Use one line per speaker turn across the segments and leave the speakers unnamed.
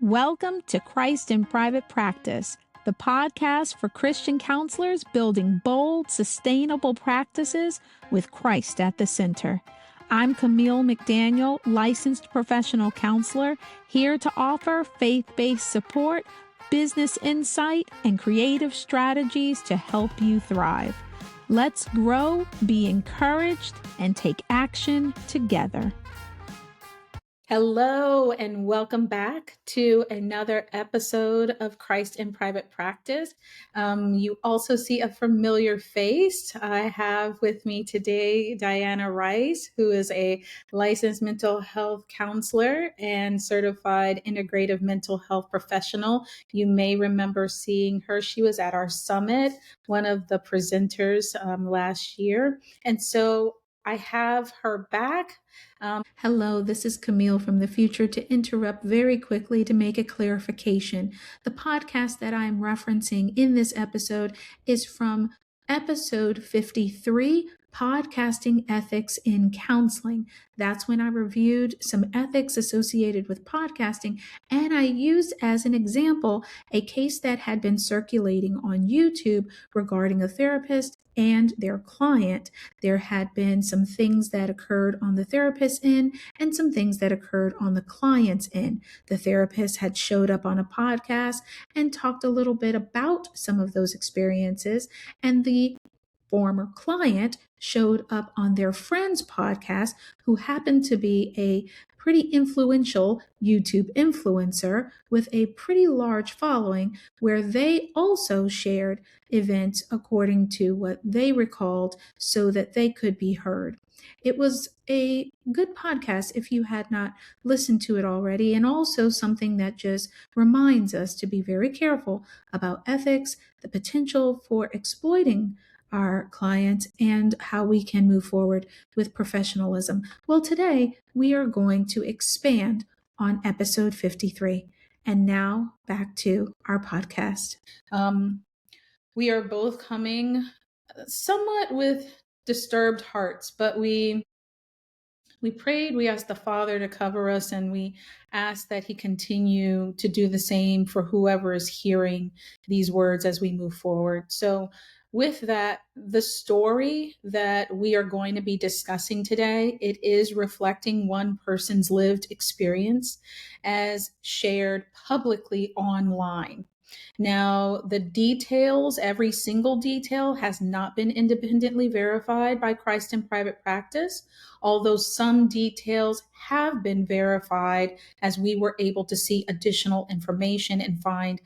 Welcome to Christ in Private Practice, the podcast for Christian counselors building bold, sustainable practices with Christ at the center. I'm Camille McDaniel, licensed professional counselor, here to offer faith-based support, business insight, and creative strategies to help you thrive. Let's grow, be encouraged, and take action together. Hello, and welcome back to another episode of Christ in Private Practice. You also see a familiar face. I have with me today Diana Rice, who is a licensed mental health counselor and certified integrative mental health professional. You may remember seeing her. She was at our summit, one of the presenters last year. And so I have her back. Hello, this is Camille from the future to interrupt very quickly to make a clarification. The podcast that I'm referencing in this episode is from episode 53, Podcasting Ethics in Counseling. That's when I reviewed some ethics associated with podcasting, and I used as an example a case that had been circulating on YouTube regarding a therapist and their client. There had been some things that occurred on the therapist's end and some things that occurred on the client's end. The therapist had showed up on a podcast and talked a little bit about some of those experiences, and the former client showed up on their friend's podcast, who happened to be a pretty influential YouTube influencer with a pretty large following, where they also shared events according to what they recalled so that they could be heard. It was a good podcast if you had not listened to it already, and also something that just reminds us to be very careful about ethics, the potential for exploiting our clients, and how we can move forward with professionalism. Well, today we are going to expand on episode 53. And now back to our podcast. We are both coming somewhat with disturbed hearts, but we prayed, we asked the Father to cover us, and we asked that He continue to do the same for whoever is hearing these words as we move forward. So with that, the story that we are going to be discussing today, it is reflecting one person's lived experience as shared publicly online. Now, the details, every single detail has not been independently verified by Christ in Private Practice, although some details have been verified as we were able to see additional information and find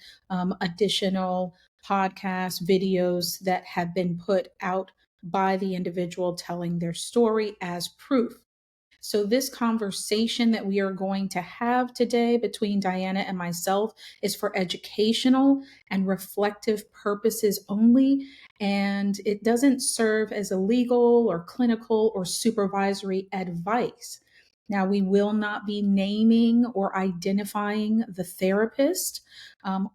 additional podcasts, videos that have been put out by the individual telling their story as proof. So this conversation that we are going to have today between Diana and myself is for educational and reflective purposes only, and it doesn't serve as a legal or clinical or supervisory advice. Now, we will not be naming or identifying the therapist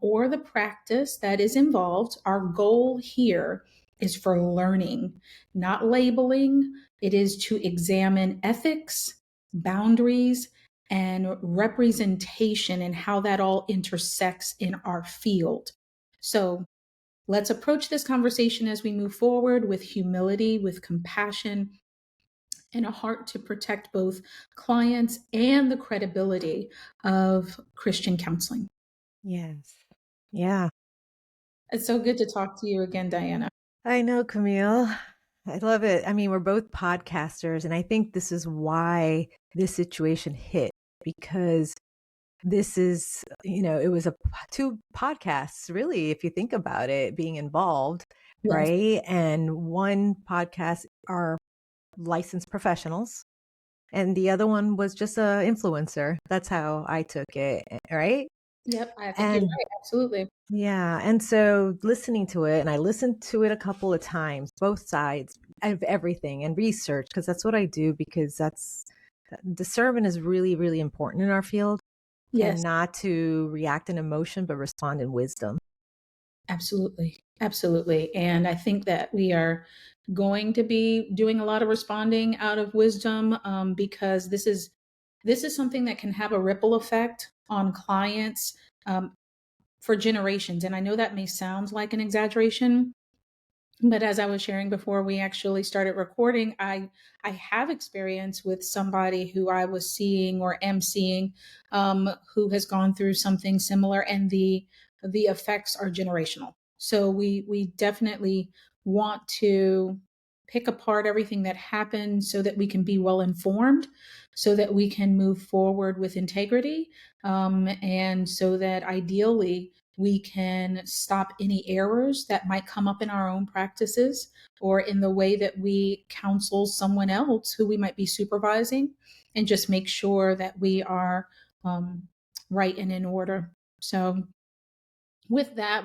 or the practice that is involved. Our goal here is for learning, not labeling. It is to examine ethics, boundaries, and representation and how that all intersects in our field. So let's approach this conversation as we move forward with humility, with compassion, and a heart to protect both clients and the credibility of Christian counseling.
Yes. Yeah.
It's so good to talk to you again, Diana.
I know, Camille. I love it. I mean, we're both podcasters, and I think this is why this situation hit, because this is, it was two podcasts, really, if you think about it, being involved,
Yes.
right? And one podcast are licensed professionals, and the other one was just a influencer. That's how I took it, right?
Yep, I think you're right. Absolutely.
Yeah. And so listening to it, and I listened to it a couple of times, both sides of everything, and research, because that's what I do, because discernment is really, really important in our field.
Yes.
And not to react in emotion, but respond in wisdom.
Absolutely. Absolutely. And I think that we are going to be doing a lot of responding out of wisdom because this is something that can have a ripple effect on clients for generations. And I know that may sound like an exaggeration, but as I was sharing before we actually started recording, I have experience with somebody who I was seeing or am seeing, who has gone through something similar, and the effects are generational. So we definitely want to pick apart everything that happened so that we can be well informed, so that we can move forward with integrity, and so that ideally we can stop any errors that might come up in our own practices or in the way that we counsel someone else who we might be supervising, and just make sure that we are right and in order. So with that,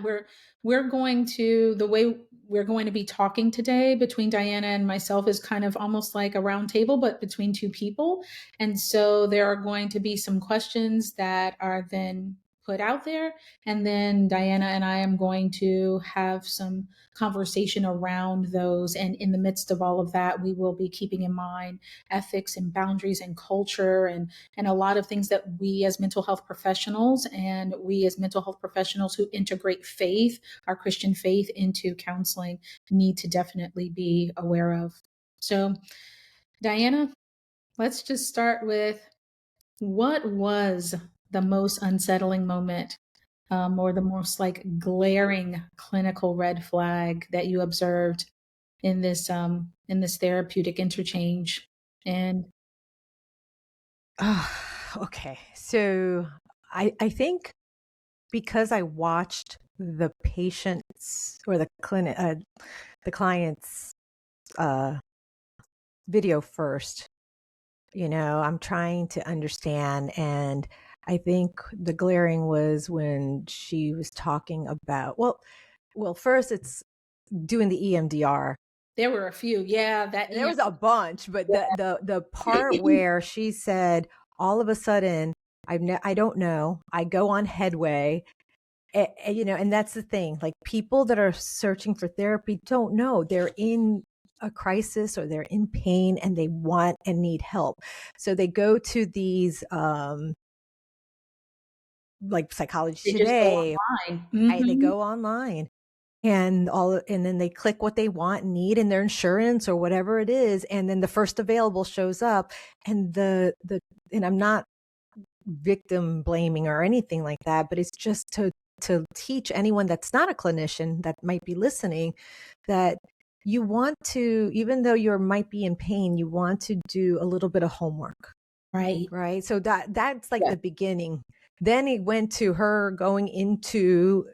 we're going to the way we're going to be talking today between Diana and myself is kind of almost like a round table, but between two people. And so there are going to be some questions that are then put out there, and then Diana and I am going to have some conversation around those. And in the midst of all of that, we will be keeping in mind ethics and boundaries and culture, and a lot of things that we as mental health professionals and we as mental health professionals who integrate faith, our Christian faith, into counseling need to definitely be aware of. So, Diana, let's just start with, what was the most unsettling moment, or the most like glaring clinical red flag that you observed in this therapeutic interchange? And
Oh, okay. So I think because I watched the patient's or the client's uh, video first, I'm trying to understand. And I think the glaring was when she was talking about, first it's doing the EMDR.
there were a few, yeah, that
There
EM.
was a bunch, but the part where she said, all of a sudden, I don't know, I go on headway, and that's the thing. Like, people that are searching for therapy don't know they're in a crisis or they're in pain and they want and need help. So they go to these like Psychology
They just go
Today,
online.
they
Mhm.
go online and then they click what they want and need in their insurance or whatever it is, and then the first available shows up. And and I'm not victim blaming or anything like that, but it's just to teach anyone that's not a clinician that might be listening, that you want to, even though you might be in pain, you want to do a little bit of homework,
Right.
right? So that's like
Yeah.
the beginning. Then it went to her going into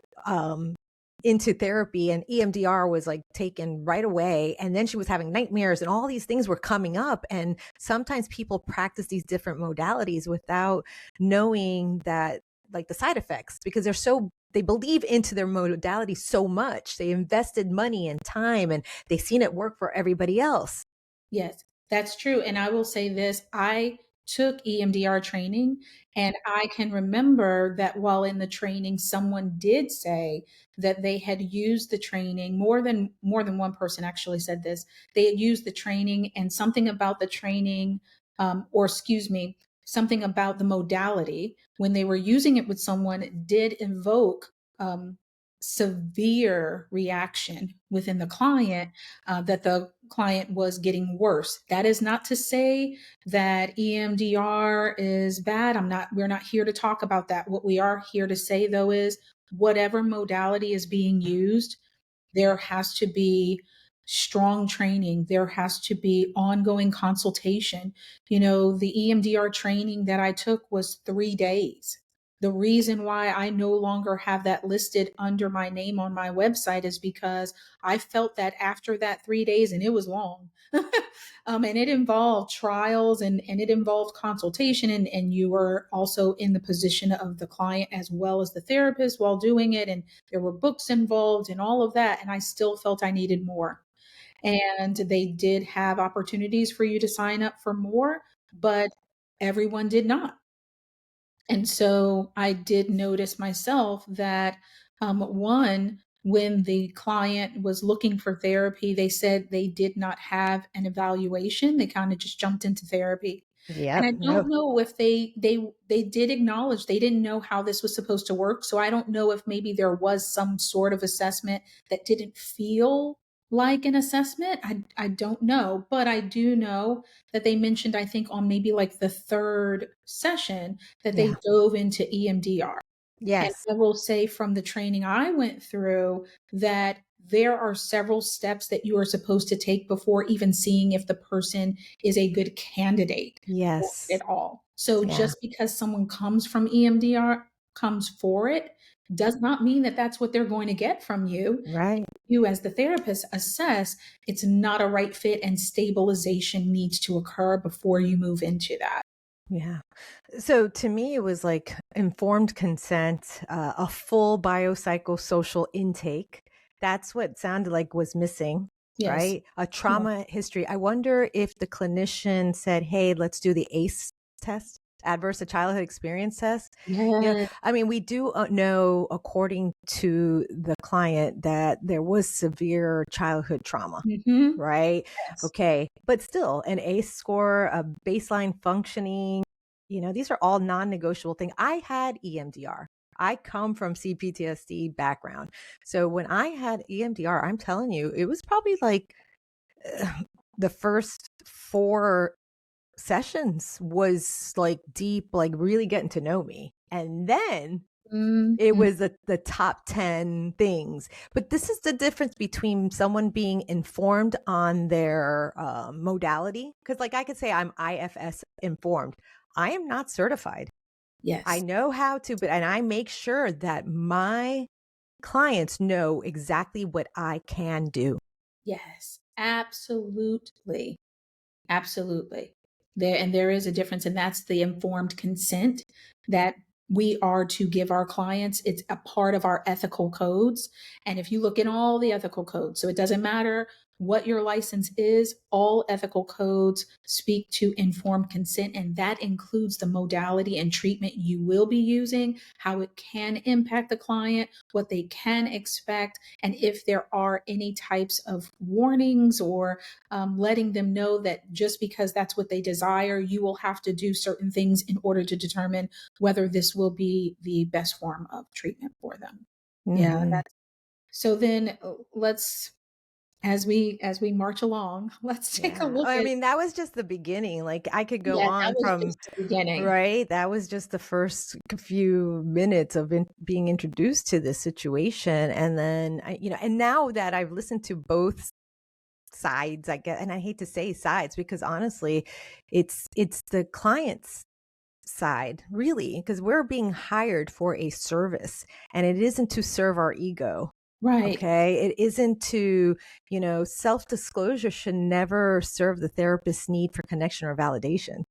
therapy, and EMDR was like taken right away. And then she was having nightmares and all these things were coming up. And sometimes people practice these different modalities without knowing that, like, the side effects, because they believe into their modality so much. They invested money and time and they've seen it work for everybody else.
Yes, that's true. And I will say this, I took EMDR training, and I can remember that while in the training, someone did say that they had used the training, more than one person actually said this. They had used the training, and something about the training, or excuse me, something about the modality when they were using it with someone did invoke severe reaction within the client, that the client was getting worse. That is not to say that EMDR is bad. We're not here to talk about that. What we are here to say, though, is whatever modality is being used, there has to be strong training. There has to be ongoing consultation. The EMDR training that I took was 3 days. The reason why I no longer have that listed under my name on my website is because I felt that after that 3 days, and it was long, and it involved trials, and it involved consultation, and you were also in the position of the client as well as the therapist while doing it. And there were books involved and all of that. And I still felt I needed more. And they did have opportunities for you to sign up for more, but everyone did not. And so I did notice myself that, one, when the client was looking for therapy, they said they did not have an evaluation. They kind of just jumped into therapy.
Yep.
And I
No.
don't know if they did acknowledge they didn't know how this was supposed to work. So I don't know if maybe there was some sort of assessment that didn't feel like an assessment. I don't know, but I do know that they mentioned, I think on maybe like the third session, that they
Yeah.
dove into EMDR. And
Yes.
I will say from the training I went through that there are several steps that you are supposed to take before even seeing if the person is a good candidate for it
Yes.
at all. So
Yeah.
just because someone comes from EMDR, comes for it, does not mean that that's what they're going to get from you.
Right.
You, as the therapist, assess it's not a right fit and stabilization needs to occur before you move into that.
Yeah. So to me, it was like informed consent, a full biopsychosocial intake. That's what sounded like was missing,
Yes.
right? A
Yeah.
trauma history. I wonder if the clinician said, hey, let's do the ACE test, adverse childhood experience test.
Yeah.
I mean, we do know, according to the client, that there was severe childhood trauma.
Mhm.
Right.
Yes.
Okay. But still, an ACE score, a baseline functioning, these are all non-negotiable things. I had EMDR. I come from CPTSD background. So when I had EMDR, I'm telling you, it was probably like the first 4 sessions was like deep, like really getting to know me. And then it
Mhm.
was the top 10 things. But this is the difference between someone being informed on their modality. Because, like, I could say I'm IFS informed. I am not certified. I
Yes.
know how to, and I make sure that my clients know exactly what I can do.
Yes. Absolutely. Absolutely. There is a difference, and that's the informed consent that we are to give our clients. It's a part of our ethical codes. And if you look in all the ethical codes, so it doesn't matter what your license is, all ethical codes speak to informed consent, and that includes the modality and treatment you will be using, how it can impact the client, what they can expect, and if there are any types of warnings or letting them know that just because that's what they desire, you will have to do certain things in order to determine whether this will be the best form of treatment for them. Yeah,
Hmm.
that's so then let's as we march along, let's take a
Yeah.
look
I
at
mean, that was just the beginning. Like, I could go
yeah, that
on
was
from,
just the beginning.
right? That was just the first few minutes of being introduced to this situation. And then, and now that I've listened to both sides, I get, and I hate to say sides because honestly, it's the client's side, really, because we're being hired for a service and it isn't to serve our ego.
Right.
Okay. It isn't to, self disclosure should never serve the therapist's need for connection or validation.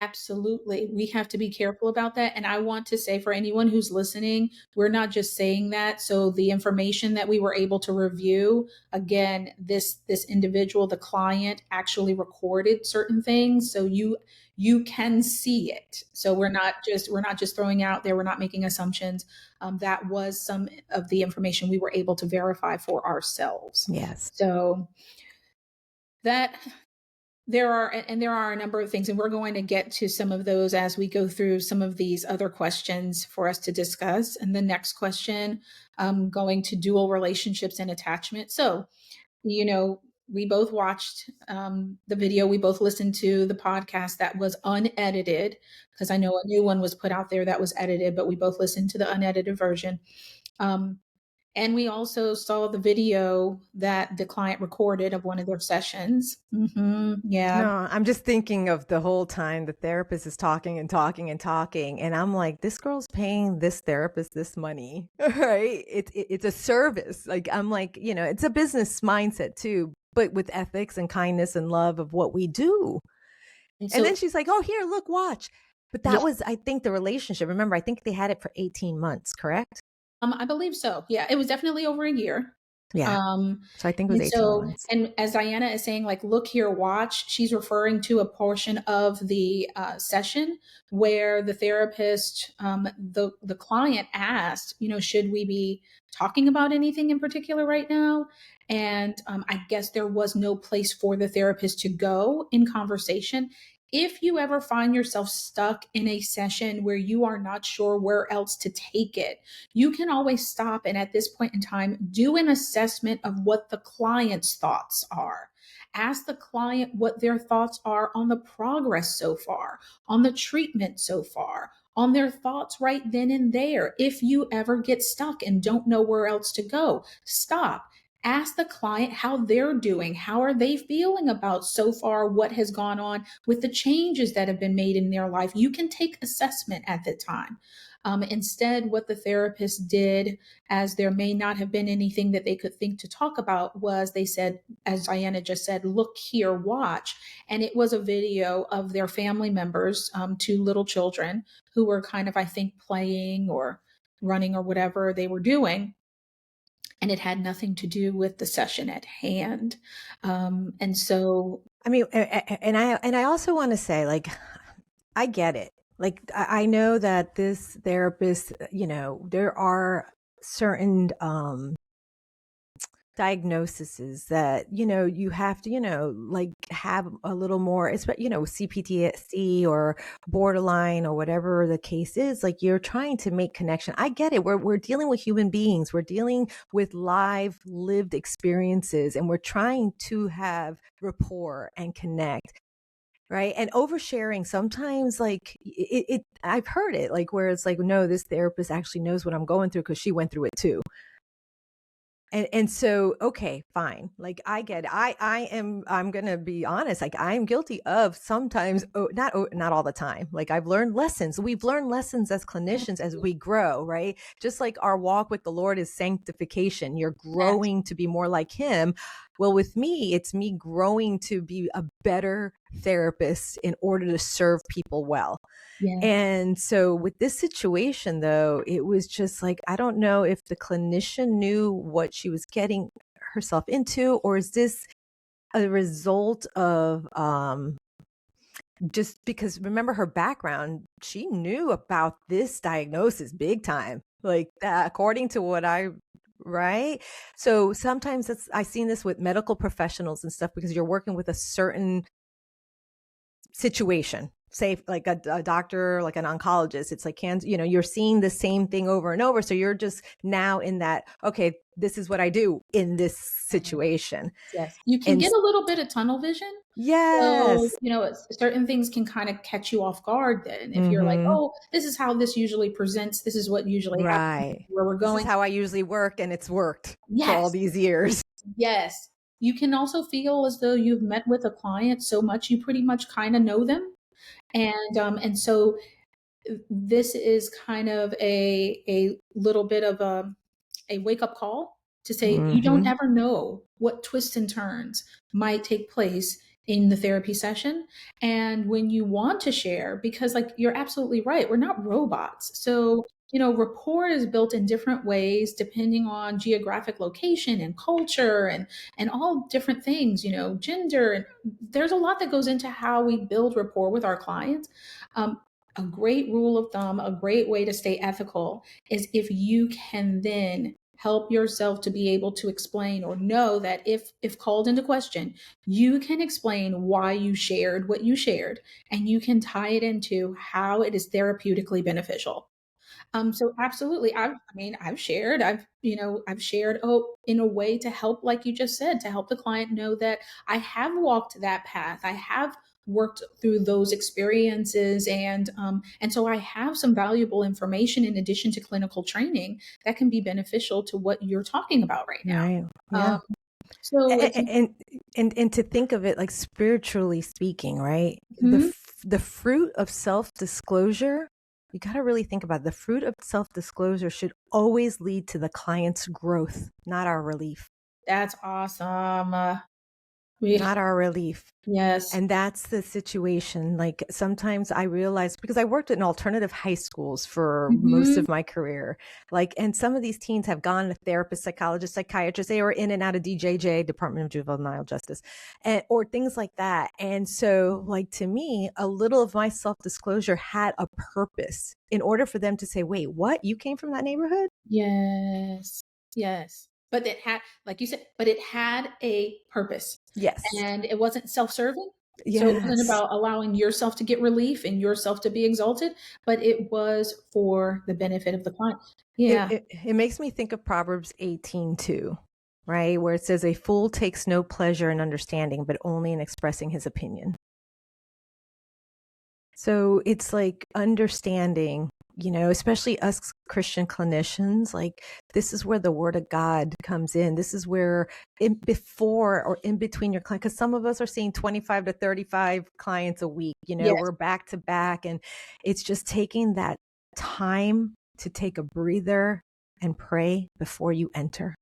Absolutely. We have to be careful about that. And I want to say for anyone who's listening, we're not just saying that. So the information that we were able to review, again, this individual, the client actually recorded certain things. So you can see it. So we're not just throwing out there, we're not making assumptions. That was some of the information we were able to verify for ourselves.
Yes.
So that there are a number of things, and we're going to get to some of those as we go through some of these other questions for us to discuss. And the next question, going to dual relationships and attachment. So, you know, we both watched the video, we both listened to the podcast that was unedited, because I know a new one was put out there that was edited, but we both listened to the unedited version. Um, and we also saw the video that the client recorded of one of their sessions. Yeah.
No, I'm just thinking of the whole time the therapist is talking and talking and talking. And I'm like, this girl's paying this therapist this money, right? It's a service. Like, I'm like, it's a business mindset too, but with ethics and kindness and love of what we do.
And
And
so,
then she's like, oh, here, look, watch. But
yeah,
that was, I think, the relationship. Remember, I think they had it for 18 months, correct?
I believe so. Yeah, it was definitely over a year.
Yeah.
Um,
So I think it was
and
18
so,
months.
and as Diana is saying, like, look here, watch, she's referring to a portion of the session where the therapist, the client asked, should we be talking about anything in particular right now? And I guess there was no place for the therapist to go in conversation. If you ever find yourself stuck in a session where you are not sure where else to take it, you can always stop and at this point in time do an assessment of what the client's thoughts are. Ask the client what their thoughts are on the progress so far, on the treatment so far, on their thoughts right then and there. If you ever get stuck and don't know where else to go, stop. Ask the client how they're doing. How are they feeling about so far what has gone on with the changes that have been made in their life? You can take assessment at the time. Instead, what the therapist did, as there may not have been anything that they could think to talk about, was they said, as Diana just said, look here, watch. And it was a video of their family members, two little children, who were kind of, I think, playing or running or whatever they were doing. And it had nothing to do with the session at hand. And so,
I mean, and I also want to say, like, I get it. Like, I know that this therapist, there are certain diagnoses that, you have to, like, have a little more, it's, CPTSD or borderline or whatever the case is. Like, you're trying to make connection. I get it. We're dealing with human beings. We're dealing with live lived experiences, and we're trying to have rapport and connect. Right. And oversharing sometimes, like, I've heard it, like, where it's like, no, this therapist actually knows what I'm going through because she went through it too. And so, okay, fine. Like, I get it. I'm going to be honest. Like, I am guilty of sometimes, not all the time. Like, I've learned lessons. We've learned lessons as clinicians as we grow, right? Just like our walk with the Lord is sanctification. You're growing to be more like him. Well, with me, it's me growing to be a better therapist in order to serve people well.
yeah.
And so with this situation, though, it was just like, I don't know if the clinician knew what she was getting herself into, or is this a result of just because, remember, her background, she knew about this diagnosis big time, like that, according to what right? So sometimes I've seen this with medical professionals and stuff, because you're working with a certain situation, say like a doctor, like an oncologist. It's like, you're seeing the same thing over and over. So you're just now in that, okay, this is what I do in this situation.
Yes. You can
And
get a little bit of tunnel vision. So,
yes.
certain things can kind of catch you off guard then. If you're like,
Mm-hmm.
oh, this is how this usually presents. This is what usually happens
Right.
where we're
This is
going.
how I usually work, and it's worked for all
Yes.
these years.
Yes. You can also feel as though you've met with a client so much, you pretty much kind of know them. And so this is kind of a little bit of a wake up call to say you don't
Mm-hmm.
ever know what twists and turns might take place in the therapy session. And when you want to share, because like you're absolutely right, we're not robots. So, rapport is built in different ways depending on geographic location and culture and all different things, gender. And there's a lot that goes into how we build rapport with our clients. A great rule of thumb, a great way to stay ethical is if you can then help yourself to be able to explain or know that if called into question, you can explain why you shared what you shared and you can tie it into how it is therapeutically beneficial. So absolutely, I've shared, in a way to help, like you just said, to help the client know that I have walked that path. I have worked through those experiences, and so I have some valuable information in addition to clinical training that can be beneficial to what you're talking about right now.
Right.
Um,
Yeah.
so it's
And to think of it, like, spiritually speaking, right?
mhm.
The fruit of self-disclosure, you got to really think about it. The fruit of self-disclosure should always lead to the client's growth, not our relief.
That's awesome. We
Not our relief.
yes.
And that's the situation. Like, sometimes I realize, because I worked in alternative high schools for most
Mhm.
of my career, like, and some of these teens have gone to therapists, psychologists, psychiatrists. They were in and out of DJJ, Department of Juvenile Justice, or things like that. And so, like, to me, a little of my self-disclosure had a purpose in order for them to say, wait, what? You came from that neighborhood?
Yes. Yes. But it had, like you said, but it had a purpose
Yes.
and it wasn't self-serving. So it wasn't
Yes.
about allowing yourself to get relief and yourself to be exalted, but it was for the benefit of the client. Yeah,
It makes me think of Proverbs 18:2, right? Where it says, "A fool takes no pleasure in understanding, but only in expressing his opinion." So it's like understanding, especially us Christian clinicians, like this is where the word of God comes in. This is where before or in between your client, because some of us are seeing 25 to 35 clients a week,
yes,
we're back to back. And it's just taking that time to take a breather and pray before you enter.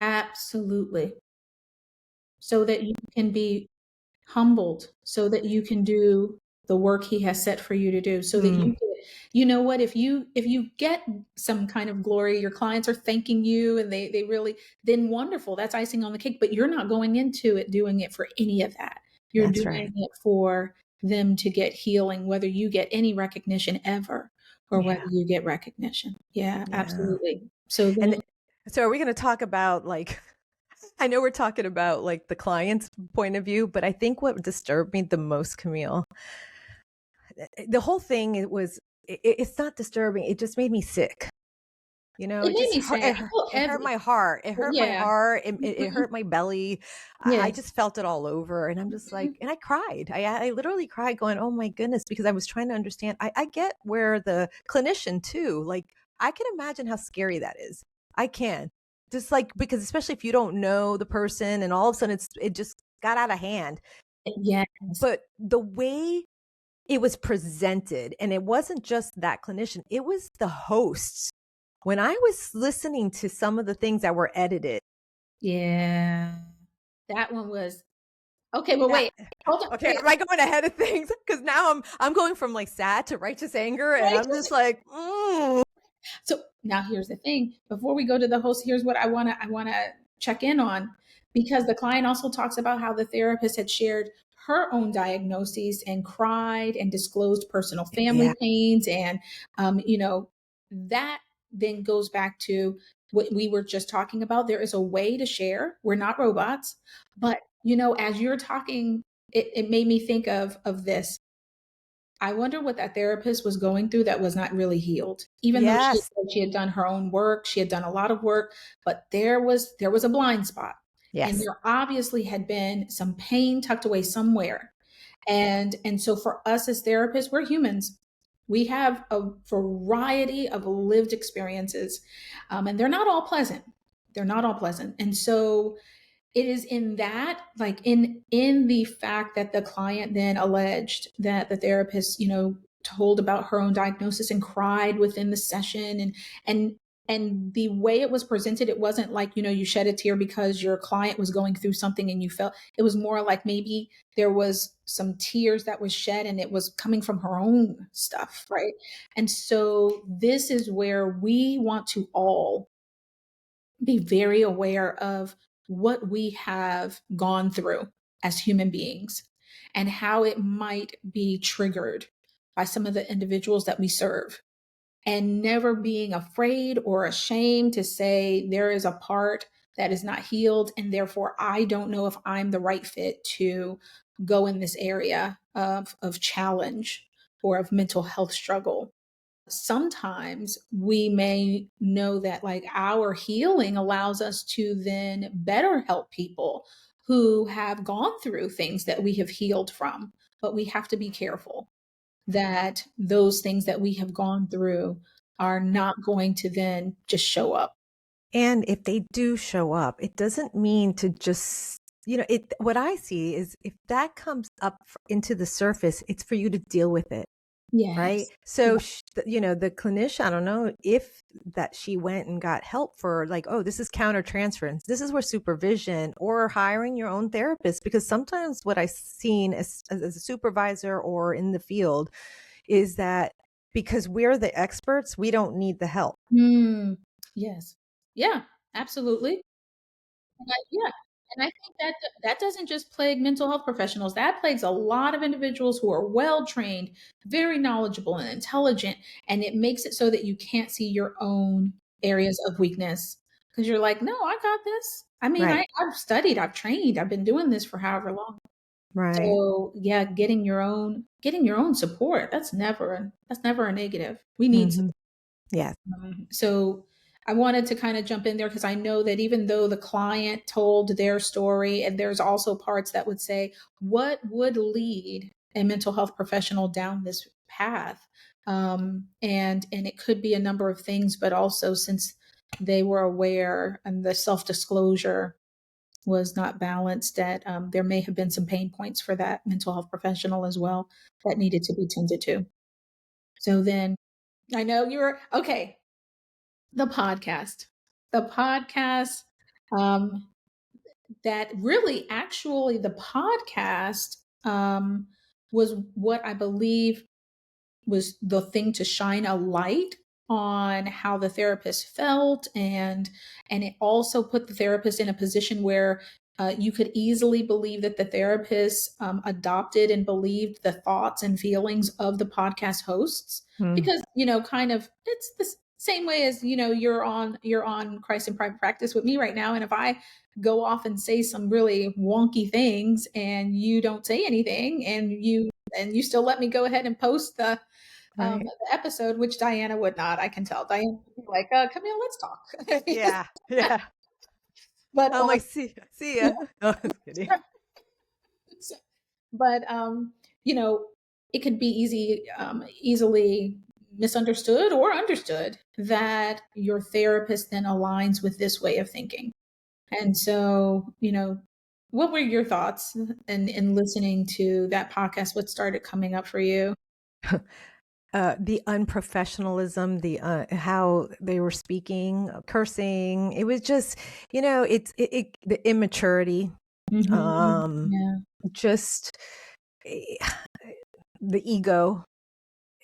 absolutely. So that you can be humbled, so that you can do the work he has set for you to do, so that
Mm,
you know what, if you get some kind of glory, your clients are thanking you and they really, then wonderful, that's icing on the cake, but you're not going into it doing it for any of that. You're
that's
doing
right.
it for them to get healing, whether you get any recognition ever or whether
Yeah.
you get recognition. Yeah,
Yeah.
absolutely. So
And
then
so are we going to talk about like, I know we're talking about like the client's point of view, but I think what disturbed me the most, Camille, the whole thing, it's not disturbing. It just made me sick.
it
It
made
just
me
hurt.
sad. Well,
It hurt my heart. It hurt my
yeah.
heart. It
Mhm.
hurt my belly. I
Yes.
just felt it all over. And I'm just like,
Mhm.
and I cried. I literally cried going, oh my goodness, because I was trying to understand. I get where the clinician too, like I can imagine how scary that is. I can. Just like, because especially if you don't know the person and all of a sudden it just got out of hand.
Yes.
But the way it was presented, and it wasn't just that clinician, it was the hosts. When I was listening to some of the things that were edited,
Yeah. That one was okay, but
that
wait. Hold on.
okay,
Wait.
am I going ahead of things? Because now I'm going from like sad to righteous anger, and I'm just like,
So now here's the thing. Before we go to the host, here's what I wanna check in on, because the client also talks about how the therapist had shared her own diagnoses and cried and disclosed personal family
yeah,
pains, and that then goes back to what we were just talking about. There is a way to share. We're not robots, but as you're talking, it made me think of this. I wonder what that therapist was going through that was not really healed. Even though she
yes,
said she had done her own work, she had done a lot of work, but there was a blind spot. And
yes,
there obviously had been some pain tucked away somewhere. And so for us as therapists, we're humans. We have a variety of lived experiences, and they're not all pleasant. They're not all pleasant. And so it is in that, like in the fact that the client then alleged that the therapist told about her own diagnosis and cried within the session, and and the way it was presented, it wasn't like you shed a tear because your client was going through something and you felt. It was more like maybe there was some tears that was shed and it was coming from her own stuff, right? And so this is where we want to all be very aware of what we have gone through as human beings and how it might be triggered by some of the individuals that we serve, and never being afraid or ashamed to say there is a part that is not healed and therefore I don't know if I'm the right fit to go in this area of challenge or of mental health struggle. Sometimes we may know that like our healing allows us to then better help people who have gone through things that we have healed from, but we have to be careful that those things that we have gone through are not going to then just show up.
and if they do show up, it doesn't mean to just, it. What I see is if that comes up into the surface, it's for you to deal with it. Right.
Yes.
So,
Yeah.
the clinician, I don't know if that she went and got help for like, oh, this is countertransference. This is where supervision or hiring your own therapist, because sometimes what I've seen as a supervisor or in the field is that because we're the experts, we don't need the help.
Mm, yes. Yeah, absolutely. Yeah, and I think that doesn't just plague mental health professionals. That plagues a lot of individuals who are well trained, very knowledgeable and intelligent, and it makes it so that you can't see your own areas of weakness because you're like, no, I got this. I mean,
Right.
I've studied, I've trained, I've been doing this for however long.
Right.
So yeah, getting your own support, that's never a negative. We need
Hmm.
support.
Yes.
So I wanted to kind of jump in there because I know that even though the client told their story, and there's also parts that would say, what would lead a mental health professional down this path? And it could be a number of things, but also since they were aware and the self disclosure was not balanced, that there may have been some pain points for that mental health professional as well that needed to be tended to. So then I know you were okay. The podcast. The podcast, um, that really actually the podcast, was what I believe was the thing to shine a light on how the therapist felt, and it also put the therapist in a position where you could easily believe that the therapist adopted and believed the thoughts and feelings of the podcast hosts,
Mm.
because kind of it's the same way as you're on Christ in Private Practice with me right now, and if I go off and say some really wonky things and you don't say anything, and you still let me go ahead and post
Right.
the episode, which Diana would not. I can tell. Diana would be like, Camille, let's talk.
Yeah. Yeah.
but
I'm like, see ya. No, just kidding.
but it could be easily misunderstood or understood that your therapist then aligns with this way of thinking. And so, what were your thoughts in listening to that podcast? What started coming up for you?
The unprofessionalism, the how they were speaking, cursing. It was just, the immaturity,
Mhm.
um,
Yeah.
just eh, the ego.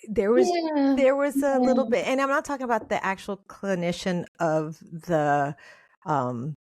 There was
Yeah.
there was a little
Yeah.
bit, and I'm not talking about the actual clinician of um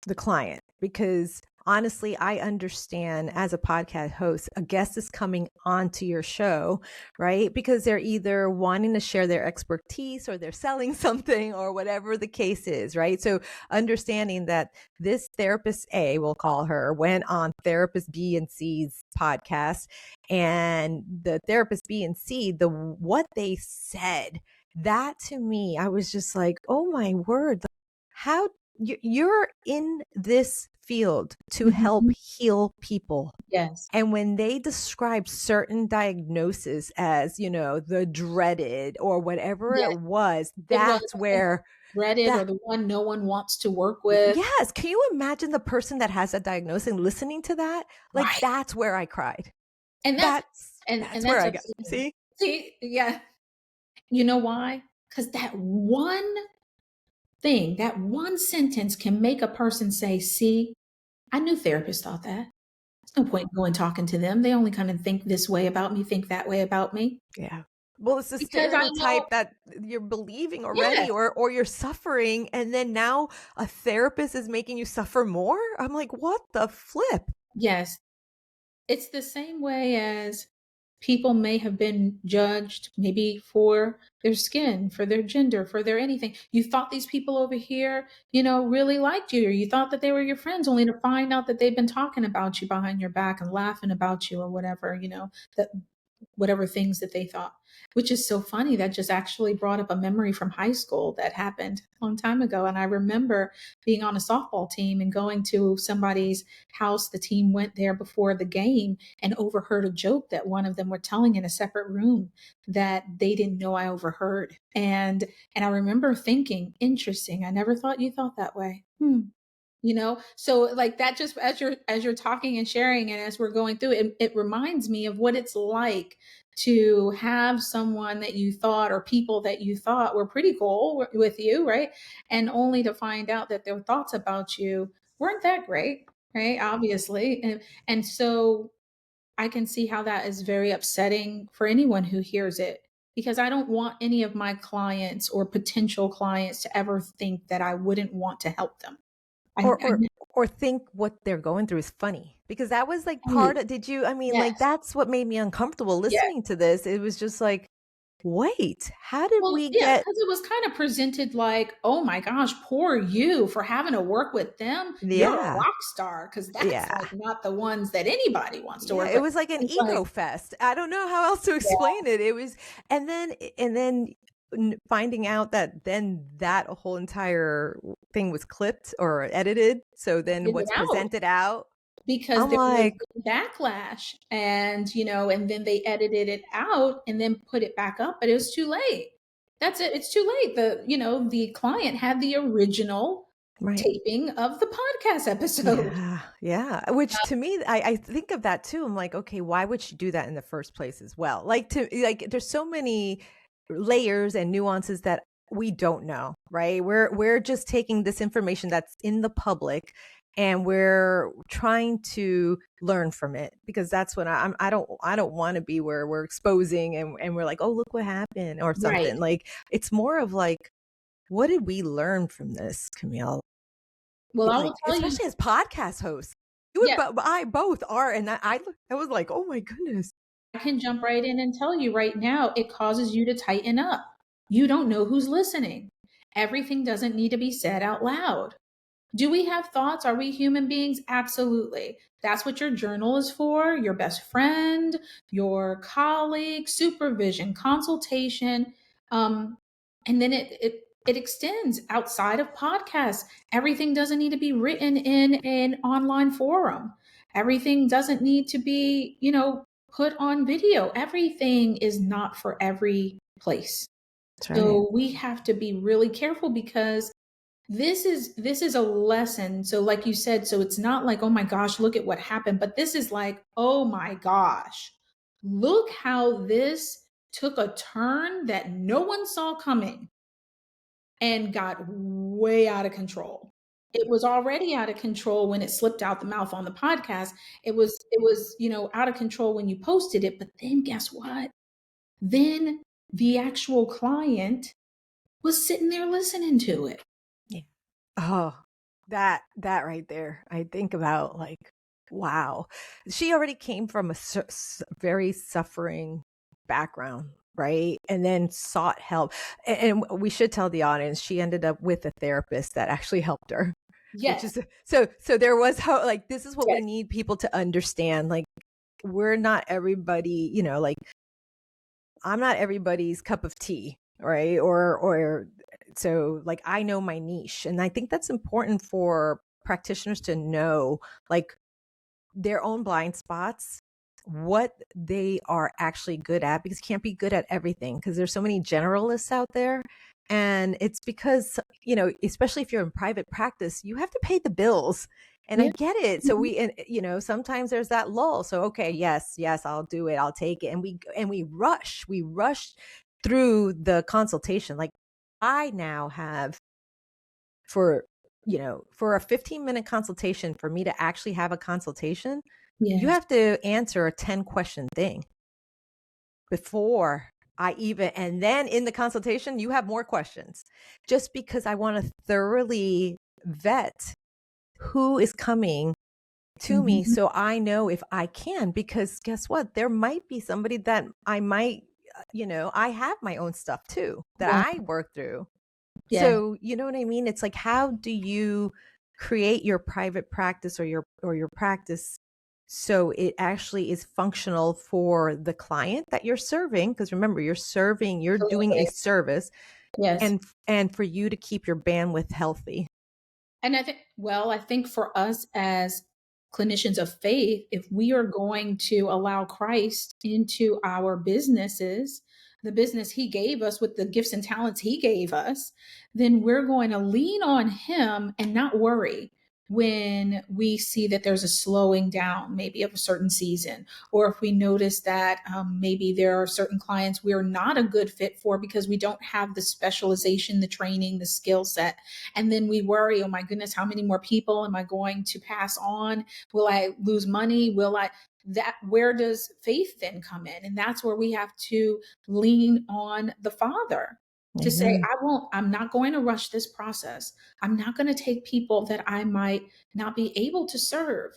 the client, because honestly, I understand as a podcast host, a guest is coming onto your show, right? Because they're either wanting to share their expertise or they're selling something or whatever the case is, right? So understanding that this therapist A, we'll call her, went on therapist B and C's podcast, and the therapist B and C, what they said, that to me, I was just like, oh my word, how you're in this field to help
Mhm.
heal people.
Yes.
And when they describe certain diagnosis as, the dreaded or whatever
Yes,
it was,
it was
that's where
dreaded, or
that,
the one no one wants to work with.
yes. Can you imagine the person that has that diagnosis and listening to that? Like,
Right.
that's where I cried.
And that's and
That's where
that's
I got,
upsetting.
see?
See, yeah. You know why? Because that one thing, that one sentence can make a person say, see, I knew therapists thought that. There's no point in going talking to them. They only kind of think this way about me, think that way about me.
Yeah. Well, it's a
Because I know,
stereotype that you're believing already,
yes,
or you're suffering, and then now a therapist is making you suffer more. I'm like, what the flip?
yes. It's the same way as people may have been judged, maybe for their skin, for their gender, for their anything. You thought these people over here, really liked you, or you thought that they were your friends, only to find out that they've been talking about you behind your back and laughing about you or whatever, that whatever things that they thought, which is so funny. That just actually brought up a memory from high school that happened a long time ago. And I remember being on a softball team and going to somebody's house. The team went there before the game and overheard a joke that one of them were telling in a separate room that they didn't know I overheard. And I remember thinking, interesting, I never thought you thought that way. So like that, just as you're talking and sharing, and as we're going through it, it reminds me of what it's like to have someone that you thought, or people that you thought were pretty cool with you, right? And only to find out that their thoughts about you weren't that great, right? Obviously. And so I can see how that is very upsetting for anyone who hears it, because I don't want any of my clients or potential clients to ever think that I wouldn't want to help them.
Or
I
or or think what they're going through is funny, because that was like
Right.
part of, did you, I mean, like,
Yes.
that's what made me uncomfortable
Yes.
listening to this. It was just like, wait, how did
Well,
we
yeah,
get,
because it was kind of presented like, "Oh my gosh, poor you for having to work with them. You're a
yeah,
rock star," because that's,
yeah.
like, not the ones that anybody wants to
Yeah,
work
it
with.
was like an
It's like
ego fest. I don't know how else to
yeah,
explain it. It was, and then finding out that then that whole entire thing was clipped or edited. So then
get it
what's
out
presented out,
because
I'm
there was
like,
backlash and, and then they edited it out and then put it back up, but it was too late. That's it, it's too late. The client had the original
right.
taping of the podcast episode.
Yeah, yeah. Which to me, I think of that too. I'm like, okay, why would she do that in the first place as well? There's so many layers and nuances that we don't know, right? We're just taking this information that's in the public and we're trying to learn from it because that's what I don't want to be where we're exposing and we're like, oh, look what happened or
Right.
something. Like it's more of like, what did we learn from this, Camille?
Well, I
Like,
will tell you,
especially as podcast hosts. You and
yeah,
I both are, and I was like, "Oh my goodness."
I can jump right in and tell you right now, it causes you to tighten up. You don't know who's listening. Everything doesn't need to be said out loud. Do we have thoughts? Are we human beings? Absolutely. That's what your journal is for, your best friend, your colleague, supervision, consultation. Um, and then it extends outside of podcasts. Everything doesn't need to be written in an online forum. Everything doesn't need to be, put on video. Everything is not for every place.
That's right.
So we have to be really careful because this is a lesson. So like you said, so it's not like, oh my gosh, look at what happened, but this is like, oh my gosh, look how this took a turn that no one saw coming and got way out of control. It was already out of control when it slipped out the mouth on the podcast. It was, out of control when you posted it, but then guess what? Then the actual client was sitting there listening to it.
Yeah. Oh, that right there. I think about like, wow. She already came from a very suffering background, right? And then sought help. And we should tell the audience she ended up with a therapist that actually helped her, which
Yes,
is so there was hope. Like this is what we
yes,
need people to understand. Like we're not everybody, like I'm not everybody's cup of tea, right? Or so like I know my niche, and I think that's important for practitioners to know like their own blind spots, what they are actually good at because you can't be good at everything because there's so many generalists out there. And it's because, especially if you're in private practice, you have to pay the bills. And I
yeah.
get it. So
Mhm.
sometimes there's that lull. So, okay, yes, I'll do it. I'll take it. And we rush through the consultation. Like I now have for, for a 15-minute consultation, for me to actually have a consultation, you
Yes.
have to answer a 10-question thing before and then in the consultation, you have more questions just because I want to thoroughly vet who is coming to me
Mhm.
so I know if I can, because guess what? There might be somebody that I might, I have my own stuff too that
Right.
I work through.
Yes.
So, you know what I mean? It's like, how do you create your private practice or your practice so it actually is functional for the client that you're serving? Because remember, you're doing a
Absolutely.
service,
Yes.
and for you to keep your bandwidth healthy.
And I think for us as clinicians of faith, if we are going to allow Christ into our businesses, the business he gave us with the gifts and talents he gave us, then we're going to lean on him and not worry when we see that there's a slowing down, maybe of a certain season, or if we notice that maybe there are certain clients we are not a good fit for because we don't have the specialization, the training, the skill set, and then we worry, oh my goodness, how many more people am I going to pass on? Will I lose money? Where does faith then come in? And that's where we have to lean on the Father to say,
Amen.
I'm not going to rush this process. I'm not going to take people that I might not be able to serve.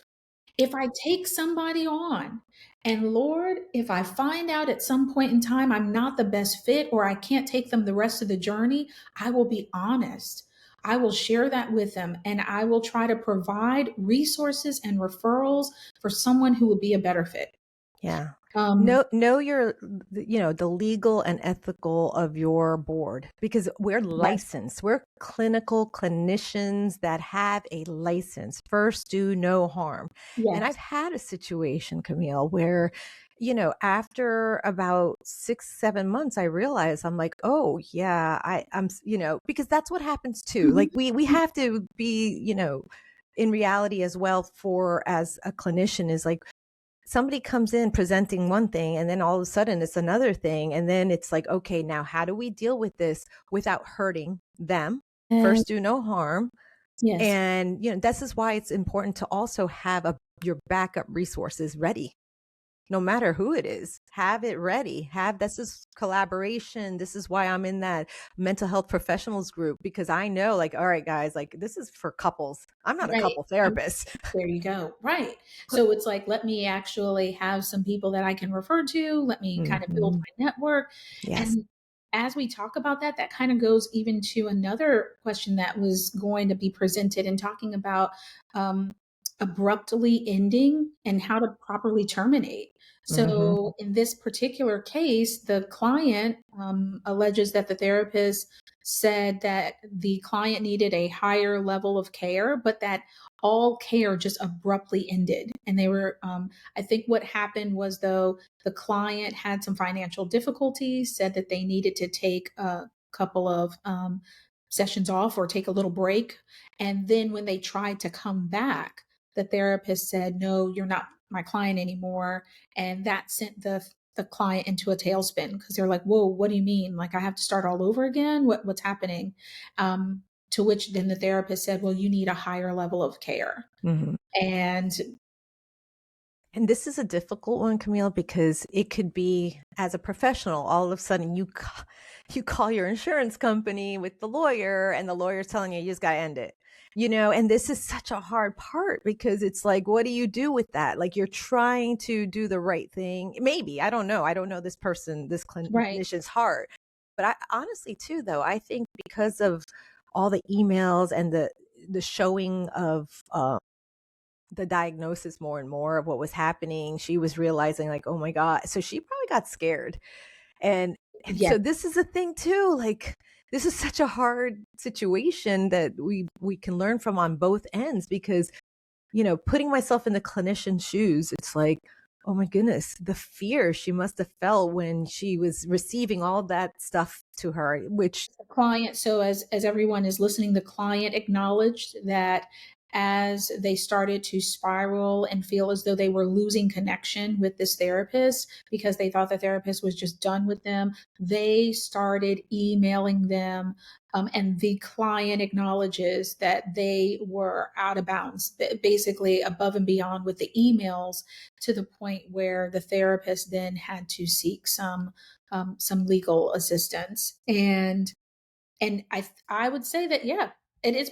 If I take somebody on And Lord, if I find out at some point in time I'm not the best fit or I can't take them the rest of the journey, I will be honest. I will share that with them and I will try to provide resources and referrals for someone who will be a better fit.
Yeah.
Um,
Know your, the legal and ethical of your board, because we're
yes,
licensed. We're clinical clinicians that have a license. First, do no harm. And I've
yes,
had a situation, Camille, where, after about 6, 7 months, I realized I'm like, oh yeah, because that's what happens too.
mhm,
Like we have to be, in reality as well, for as a clinician, is like, somebody comes in presenting one thing and then all of a sudden it's another thing, and then it's like, okay, now how do we deal with this without hurting them?
yes,
First, do no harm.
yes,
And this is why it's important to also have your backup resources ready. No matter who it is, have it ready. Have This is collaboration. This is why I'm in that mental health professionals group, because I know, like, all right, guys, like, this is for couples. I'm not a
right.
couple therapist.
There you go. Right. So it's like, let me actually have some people that I can refer to. Let me kind of build
Hmm.
my network.
Yes.
And as we talk about that, that kind of goes even to another question that was going to be presented and talking about um, abruptly ending and how to properly terminate.
Hmm.
So in this particular case, the client alleges that the therapist said that the client needed a higher level of care, but that all care just abruptly ended. And they were, I think what happened was, though, the client had some financial difficulties, said that they needed to take a couple of sessions off or take a little break. And then when they tried to come back, the therapist said, no, you're not my client anymore. And that sent the client into a tailspin because they're like, whoa, what do you mean? Like I have to start all over again? What's happening? To which then the therapist said, well, you need a higher level of care.
Hmm.
And
And this is a difficult one, Camille, because it could be, as a professional, all of a sudden you call your insurance company with the lawyer, and the lawyer's telling you just got to end it. And this is such a hard part, because it's like, what do you do with that? Like, you're trying to do the right thing. Maybe, I don't know. I don't know this
right.
clinician's heart. But I honestly, too, though, I think because of all the emails and the showing of the diagnosis more and more of what was happening, she was realizing, like, oh my God. So she probably got scared. And
Yeah.
so this is a thing too. Like, this is such a hard situation that we can learn from on both ends, because, putting myself in the clinician's shoes, it's like, oh my goodness, the fear she must have felt when she was receiving all that stuff to her, which,
The client, so as everyone is listening, the client acknowledged that as they started to spiral and feel as though they were losing connection with this therapist because they thought the therapist was just done with them, they started emailing them. And the client acknowledges that they were out of bounds, basically above and beyond with the emails, to the point where the therapist then had to seek some legal assistance. And I would say that, yeah, it is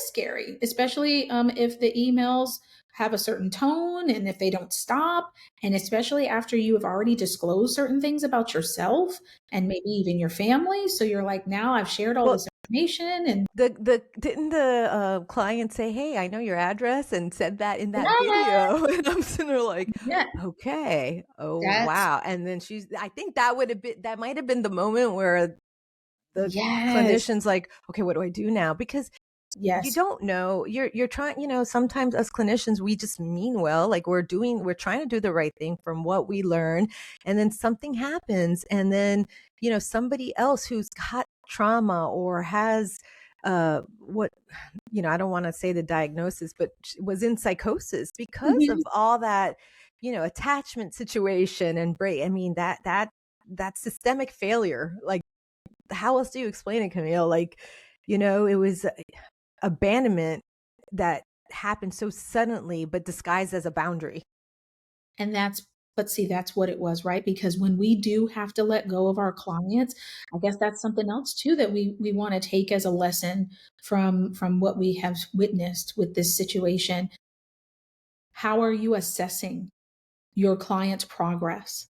scary, especially if the emails have a certain tone and if they don't stop, and especially after you have already disclosed certain things about yourself and maybe even your family. So you're like, now I've shared all
well,
this information, and
the didn't the client say, "Hey, I know your address," and said that in that
yeah,
video? And I'm sitting there like,
yeah,
okay, oh
that's
wow. And then I think that might have been the moment where the
yes,
clinician's like, okay, what do I do now? Because you
yes.
don't know. You're trying, sometimes as clinicians, we just mean well, like we're trying to do the right thing from what we learn. And then something happens, and then, somebody else who's got trauma or has what, I don't want to say the diagnosis, but was in psychosis because
Mhm.
of all that, attachment situation and break. I mean, that systemic failure. Like, how else do you explain it, Camille? Like, it was abandonment that happened so suddenly, but disguised as a boundary.
And but see, that's what it was, right? Because when we do have to let go of our clients, I guess that's something else too that we want to take as a lesson from what we have witnessed with this situation. How are you assessing your client's progress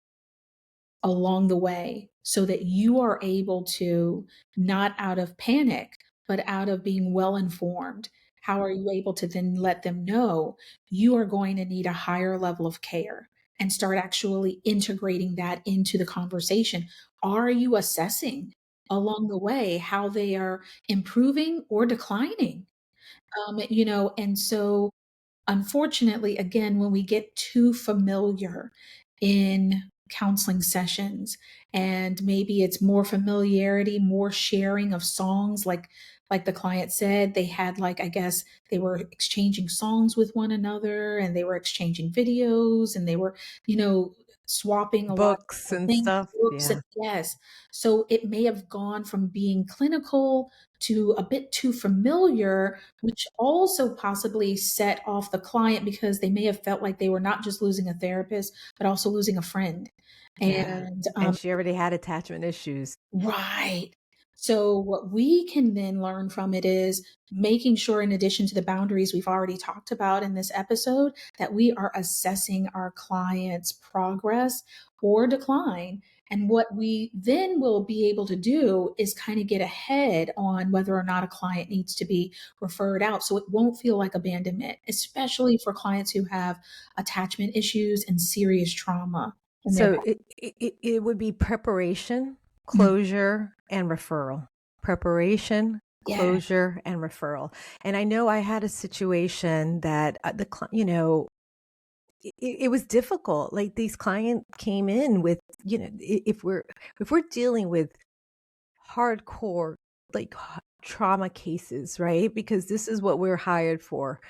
along the way so that you are able to, not out of panic, but out of being well informed, how are you able to then let them know you are going to need a higher level of care and start actually integrating that into the conversation? Are you assessing along the way how they are improving or declining? And so unfortunately, again, when we get too familiar in counseling sessions, and maybe it's more familiarity, more sharing of songs, like the client said, they had, like, I guess they were exchanging songs with one another, and they were exchanging videos, and they were, swapping a lot
Books
of
and
things,
stuff.
books, and
Yeah.
yes. So it may have gone from being clinical to a bit too familiar, which also possibly set off the client because they may have felt like they were not just losing a therapist, but also losing a friend.
Yeah.
And
And she already had attachment issues.
right. So what we can then learn from it is making sure, in addition to the boundaries we've already talked about in this episode, that we are assessing our client's progress or decline. And what we then will be able to do is kind of get ahead on whether or not a client needs to be referred out. So it won't feel like abandonment, especially for clients who have attachment issues and serious trauma in their
So
past.
it would be preparation,
Mm.
closure, and referral. Preparation,
Yeah.
closure, and referral. And I know I had a situation that it was difficult. Like these client came in with, if we're dealing with hardcore like trauma cases, right? Because this is what we're hired for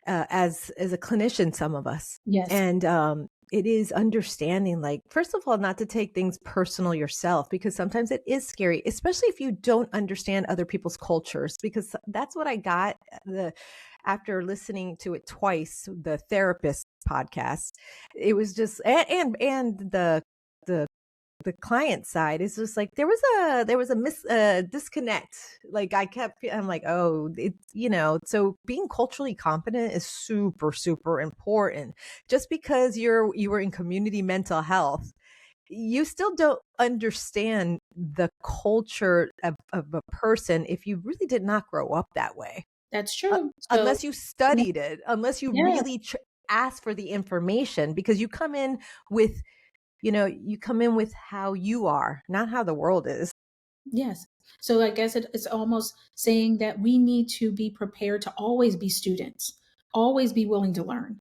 as a clinician, some of us.
Yes.
And it is understanding, like, first of all, not to take things personal yourself, because sometimes it is scary, especially if you don't understand other people's cultures, because that's what I got after listening to it twice, the therapist podcast. It was just, and the the client side is just like there was a disconnect. Like I'm like, oh, so being culturally competent is super super important. Just because you were in community mental health, you still don't understand the culture of a person if you really did not grow up that way.
That's true. So,
Unless you studied it, unless you
yes,
really ask for the information, because with you come in with how you are, not how the world is.
yes. So I guess it's almost saying that we need to be prepared to always be students, always be willing to learn.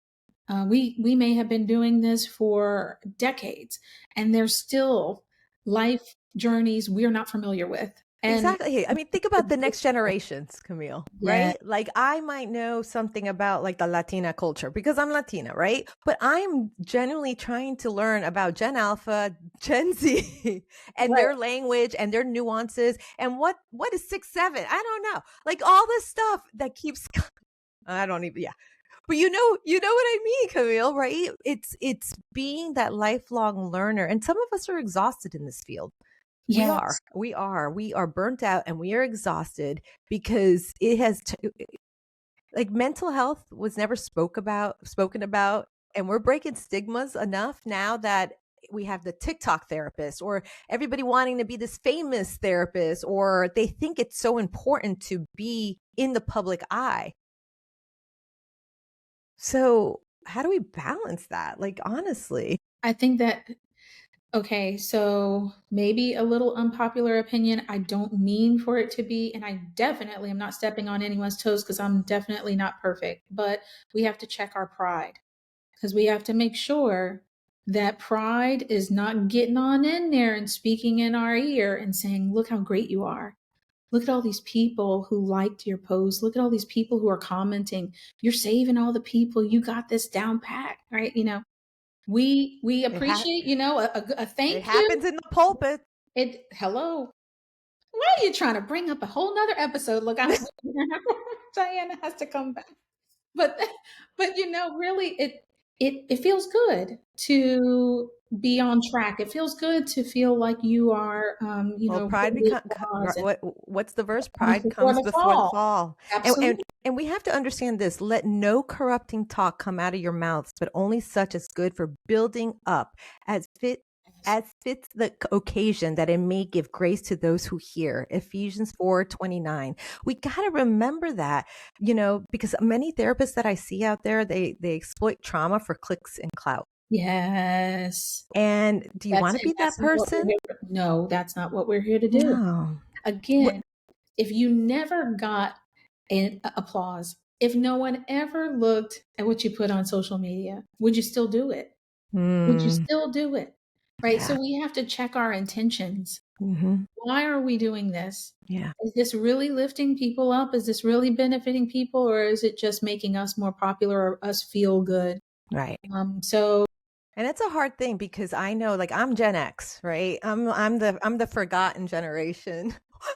We may have been doing this for decades, and there's still life journeys we're not familiar with. And
Exactly. I mean, think about the next generations, Camille,
yeah,
right? Like I might know something about like the Latina culture because I'm Latina, right? But I'm genuinely trying to learn about Gen Alpha, Gen Z, and
right.
their language and their nuances and what is 6-7? I don't know. Like all this stuff that keeps I don't even yeah. But you know what I mean, Camille, right? It's being that lifelong learner. And some of us are exhausted in this field. We are.
Yes.
We are. We are burnt out and we are exhausted because it has like mental health was never spoken about, and we're breaking stigmas enough now that we have the TikTok therapist or everybody wanting to be this famous therapist, or they think it's so important to be in the public eye. So, how do we balance that? Like honestly.
I think that, okay, so maybe a little unpopular opinion. I don't mean for it to be, and I definitely am not stepping on anyone's toes because I'm definitely not perfect, but we have to check our pride because we have to make sure that pride is not getting on in there and speaking in our ear and saying, look how great you are. Look at all these people who liked your post. Look at all these people who are commenting. You're saving all the people. You got this down pat, right? We
It ha-
appreciate, a
it
thank you.
happens in the pulpit.
Hello. Why are you trying to bring up a whole nother episode? Look, I'm Diana has to come back. But really it feels good to be on track. It feels good to feel like you are
Well,
for
pride
the
become
cause and
what's the verse?
comes
Pride
before
comes
the
before the
fall.
fall. And
Absolutely.
And we have to understand this. Let no corrupting talk come out of your mouths, but only such as good for building up as fits the occasion, that it may give grace to those who hear. Ephesians 4:29. We got to remember that, because many therapists that I see out there, they exploit trauma for clicks and clout.
Yes.
And do you want to be that
That's not what we're
person?
here for. No, that's not what we're here to do.
No.
Again, if you never got an applause, if no one ever looked at what you put on social media, would you still do it? Would you
Mm,
still do it? Right?
yeah.
So we have to check our intentions.
Hmm.
Why are we doing this?
Yeah.
Is this really lifting people up? Is this really benefiting people? Or is it just making us more popular or us feel good?
Right.
So
And it's a hard thing because I know, like, I'm Gen X, right? I'm the forgotten generation.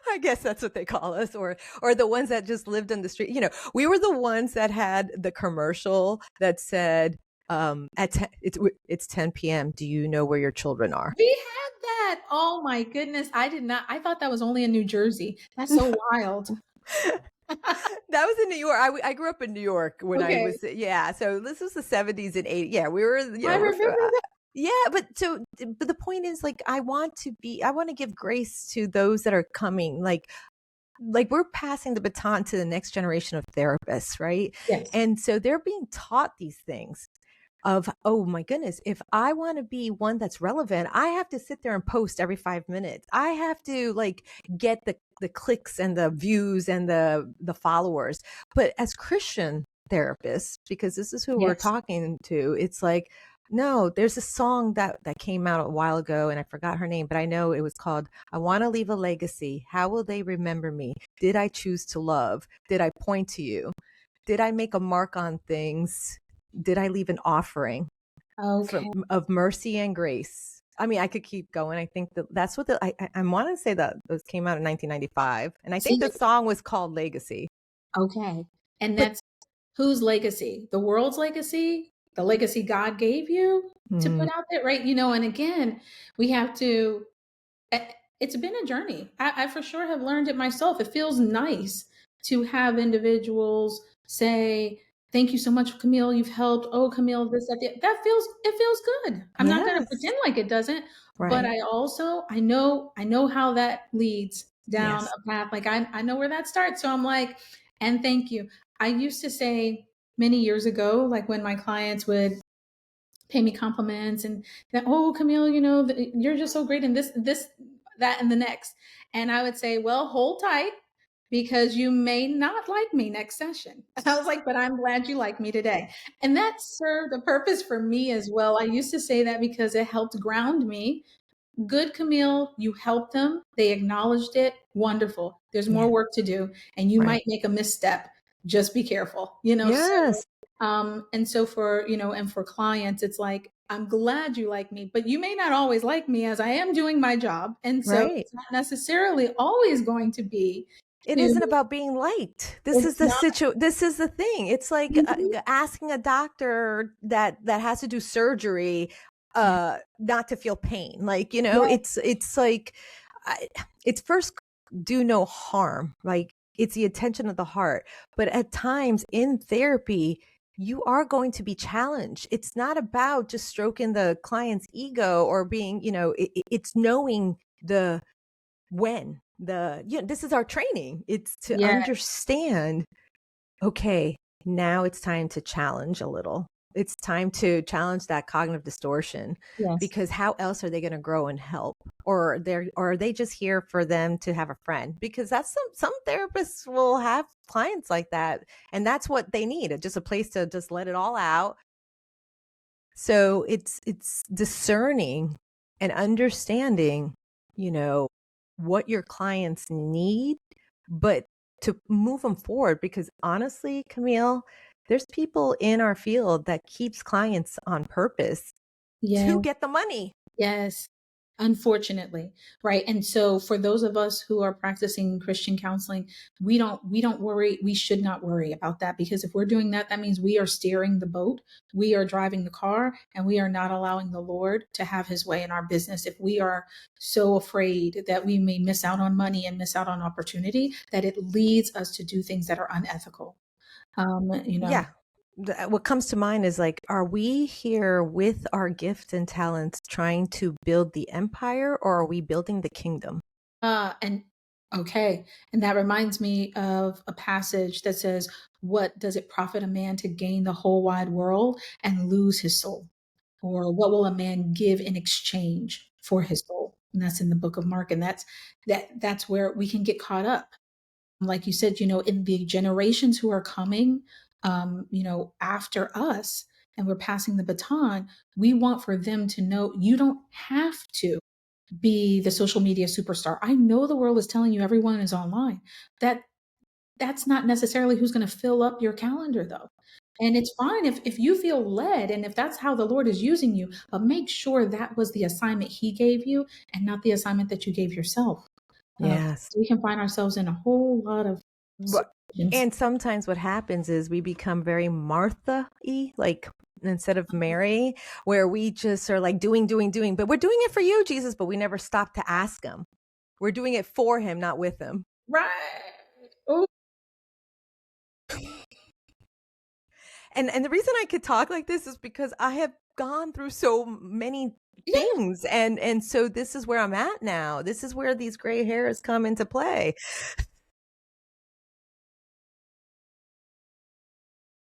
I guess that's what they call us, or the ones that just lived on the street. We were the ones that had the commercial that said, it's 10 p.m. Do you know where your children are?
we had that. Oh my goodness. I did not. I thought that was only in New Jersey. That's so wild.
That was in New York. I grew up in New York when I
Okay.
was, yeah. So this was the 70s and 80s. Yeah, we were,
I
we're for,
remember that.
yeah. But the point is, like, I want to give grace to those that are coming. Like we're passing the baton to the next generation of therapists, right?
Yes.
And so they're being taught these things of, oh my goodness, if I want to be one that's relevant, I have to sit there and post every 5 minutes. I have to, like, get the clicks and the views and the followers. But as Christian therapists, because this is who we're
Yes.
talking to, it's like, no, there's a song that came out a while ago and I forgot her name, but I know it was called I Want to Leave a Legacy. How will they remember me? Did I choose to love? Did I point to you? Did I make a mark on things? Did I leave an offering
Okay.
of mercy and grace? I mean, I could keep going. I think that's what I want to say that those came out in 1995. And I think
See,
the song was called Legacy.
okay. And
But
that's whose legacy? The world's legacy? The legacy God gave you to
mm,
put out there, right? And again, we have to, it's been a journey. I for sure have learned it myself. It feels nice to have individuals say, "Thank you so much, Camille. You've helped. Oh, Camille, this, that, it feels good. I'm not going to
yes,
pretend like it doesn't, but
right.
I know how that leads down
Yes.
a path. Like I know where that starts. So I'm like, and thank you. I used to say many years ago, like when my clients would pay me compliments and that, oh, Camille, you're just so great in this, that, and the next. And I would say, well, hold tight because you may not like me next session. And I was like, but I'm glad you like me today. And that served a purpose for me as well. I used to say that because it helped ground me. Good, Camille, you helped them. They acknowledged it. Wonderful. There's more
Yeah.
work to do, and you
Right.
might make a misstep. Just be careful, So,
Yes.
and so for, and for clients, it's like, I'm glad you like me, but you may not always like me as I am doing my job. And so
Right.
it's not necessarily always going to be
It
to,
isn't about being liked.
it's not.
This is the thing. It's like,
Mhm.
asking a doctor that has to do surgery
Yeah.
not to feel pain. Like,
Yeah.
it's like, it's first do no harm. Like, it's the attention of the heart. But at times in therapy, you are going to be challenged. It's not about just stroking the client's ego or being, it's knowing the when this is our training. It's to
Yeah.
understand, okay, now it's time to challenge a little. It's time to challenge that cognitive distortion,
Yes.
because how else are they going to grow and help? Or are they just here for them to have a friend? Because that's some therapists will have clients like that, and that's what they need, just a place to just let it all out. So it's discerning and understanding, you know, what your clients need, but to move them forward. Because honestly, Camille, there's people in our field that keeps clients on purpose
Yeah.
to get the money.
Yes, unfortunately, right? And so for those of us who are practicing Christian counseling, we don't worry, we should not worry about that, because if we're doing that, that means we are steering the boat, we are driving the car, and we are not allowing the Lord to have his way in our business. If we are so afraid that we may miss out on money and miss out on opportunity, that it leads us to do things that are unethical. You know,
Yeah. What comes to mind is like, are we here with our gifts and talents trying to build the empire, or are we building the kingdom?
and okay, and that reminds me of a passage that says, "What does it profit a man to gain the whole wide world and lose his soul? Or what will a man give in exchange for his soul?" And that's in the book of Mark, and that's where we can get caught up. Like you said, in the generations who are coming, after us, and we're passing the baton, we want for them to know you don't have to be the social media superstar. I know the world is telling you everyone is online. That that's not necessarily who's going to fill up your calendar though. And it's fine if you feel led and if that's how the Lord is using you, but make sure that was the assignment he gave you and not the assignment that you gave yourself.
Yes.
We can find ourselves in a whole lot of
But
situations.
and sometimes what happens is we become very Martha-y, like instead of Mary, where we just are like doing, doing, doing, but we're doing it for you, Jesus, but we never stop to ask him. We're doing it for him, not with him.
Right. Oh,
And the reason I could talk like this is because I have gone through so many
yeah.
things, and so this is where I'm at now. This is where these gray hairs come into play.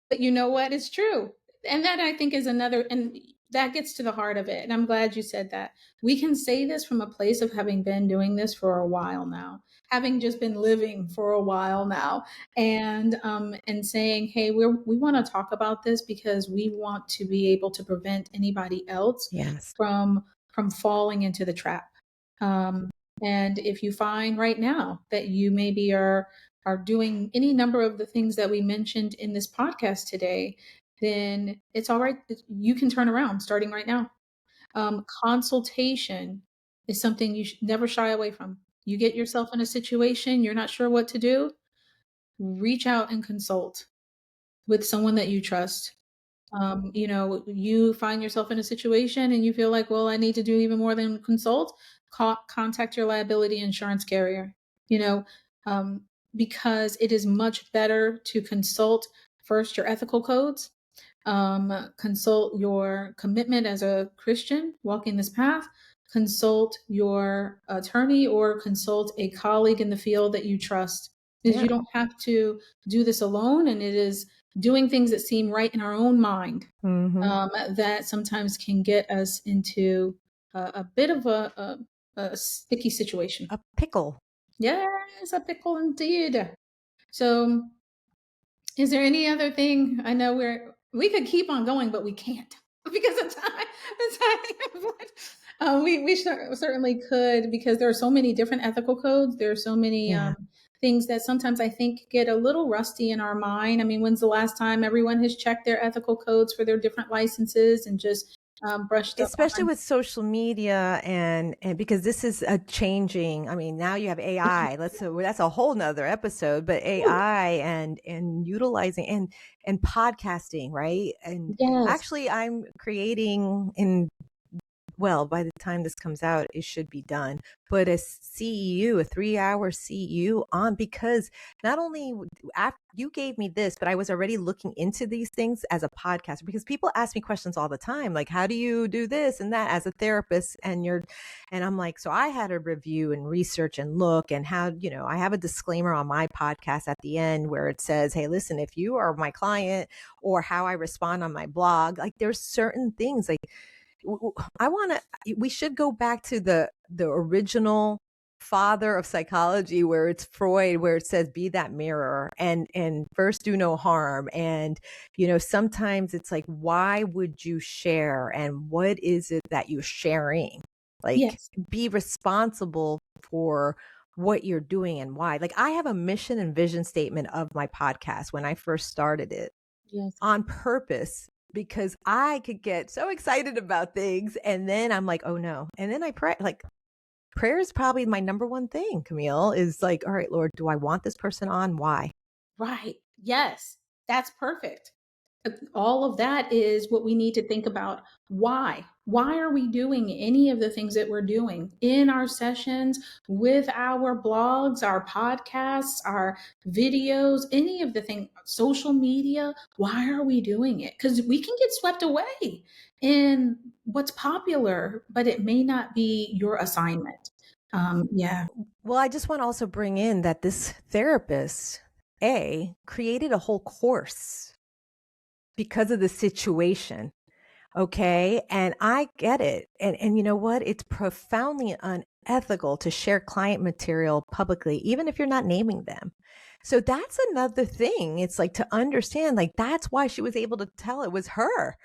But you know what? It's true. And that I think is another, and that gets to the heart of it. And I'm glad you said that. We can say this from a place of having been doing this for a while now, having just been living for a while now, and saying, hey, we want to talk about this because we want to be able to prevent anybody else
Yes.
from falling into the trap. Um, and if you find right now that you maybe are doing any number of the things that we mentioned in this podcast today, then it's all right. You can turn around starting right now. Consultation is something you should never shy away from. You get yourself in a situation, you're not sure what to do, reach out and consult with someone that you trust. You find yourself in a situation and you feel like, well, I need to do even more than consult. Contact your liability insurance carrier. You know, um, because it is much better to consult first your ethical codes, consult your commitment as a Christian walking this path, consult your attorney, or consult a colleague in the field that you trust. Because
Yeah.
you don't have to do this alone, and it is doing things that seem right in our own mind
Mhm.
that sometimes can get us into a bit of a sticky situation.
A pickle.
Yes, a pickle indeed. So, is there any other thing? I know we could keep on going, but we can't because of time. The time. We certainly could because there are so many different ethical codes. There are so many
Yeah.
things that sometimes I think get a little rusty in our mind. I mean, when's the last time everyone has checked their ethical codes for their different licenses and just brushed up
Especially
on?
with social media and because this is a changing, I mean, now you have AI. That's a whole nother episode, but AI and utilizing and podcasting, right? And
Yes,
actually I'm creating in well, by the time this comes out, it should be done. But a CEU, a 3-hour CEU on because not only after you gave me this, but I was already looking into these things as a podcaster because people ask me questions all the time, like, how do you do this and that as a therapist? And I'm like, so I had to review and research and look and how, I have a disclaimer on my podcast at the end where it says, hey, listen, if you are my client or how I respond on my blog, like there's certain things like I want to, we should go back to the original father of psychology where it's Freud, where it says, be that mirror and first do no harm. And, sometimes it's like, why would you share? And what is it that you're sharing? Like,
yes,
be responsible for what you're doing and why. Like, I have a mission and vision statement of my podcast when I first started it
yes.
on purpose because I could get so excited about things and then I'm like, oh no. And then I pray, like prayer is probably my number one thing, Camille, is like, all right, Lord, do I want this person on? Why?
Right. Yes, that's perfect. All of that is what we need to think about. Why are we doing any of the things that we're doing in our sessions, with our blogs, our podcasts, our videos, any of the thing, social media? Why are we doing it? Because we can get swept away in what's popular, but it may not be your assignment. Yeah.
Well, I just want to also bring in that this therapist, created a whole course because of the situation. Okay. And I get it. And you know what? It's profoundly unethical to share client material publicly, even if you're not naming them. So that's another thing. It's like to understand, like, that's why she was able to tell it was her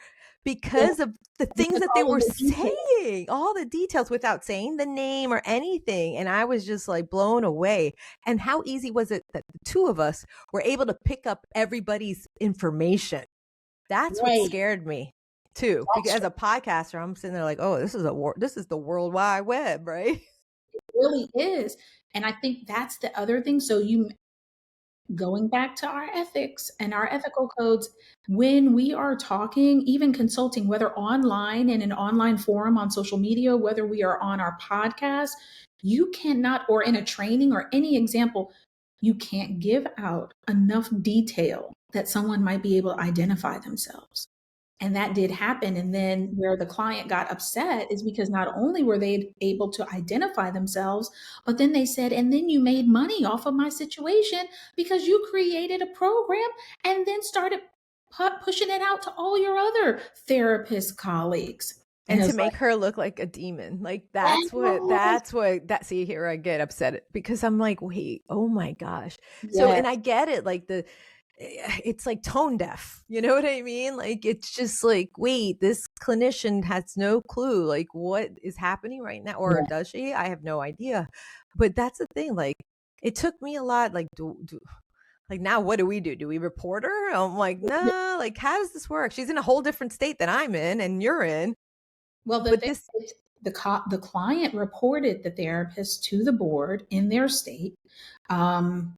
Yeah,
because of the things
because
that they
all of
were
the details.
saying, all the details without saying the name or anything. And I was just like blown away. And how easy was it that the two of us were able to pick up everybody's information? That's what
Right.
scared me too, because
That's
as a podcaster, I'm sitting there like, oh, this is the World Wide Web, right?
really is. And I think that's the other thing. So you going back to our ethics and our ethical codes, when we are talking, even consulting, whether online in an online forum on social media, whether we are on our podcast, you cannot, or in a training or any example, you can't give out enough detail that someone might be able to identify themselves. And that did happen. And then where the client got upset is because not only were they able to identify themselves, but then they said, and then you made money off of my situation because you created a program and then started pushing it out to all your other therapist colleagues. And
And
it
to
was
make her look like a demon. Like
like,
see here I get upset because I'm like, wait, oh my gosh. So,
yes,
and I get it, like it's like tone deaf. You know what I mean? Like, it's just like, wait, this clinician has no clue like what is happening right now, or
yes.
does she? I have no idea. But that's the thing. Like, it took me a lot. Like, like, now what do we do? Do we report her? I'm like, nah, like, how does this work? She's in a whole different state than I'm in and you're in.
Well, the
But
thing
this,
is, the client reported the therapist to the board in their state. Um,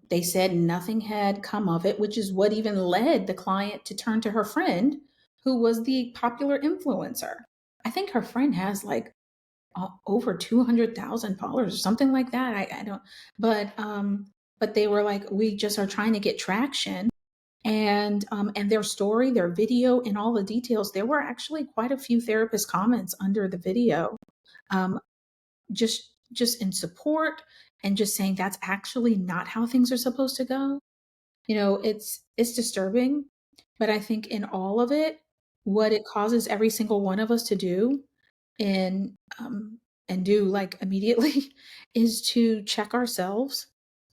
they said nothing had come of it, which is what even led the client to turn to her friend, who was the popular influencer. I think her friend has like over 200,000 followers or something like that. I don't, but they were like, we just are trying to get traction. And their story, their video, and all the details. There were actually quite a few therapist comments under the video, um, just in support and just saying that's actually not how things are supposed to go. It's disturbing, but I think in all of it, what it causes every single one of us to do and and do like immediately is to check ourselves,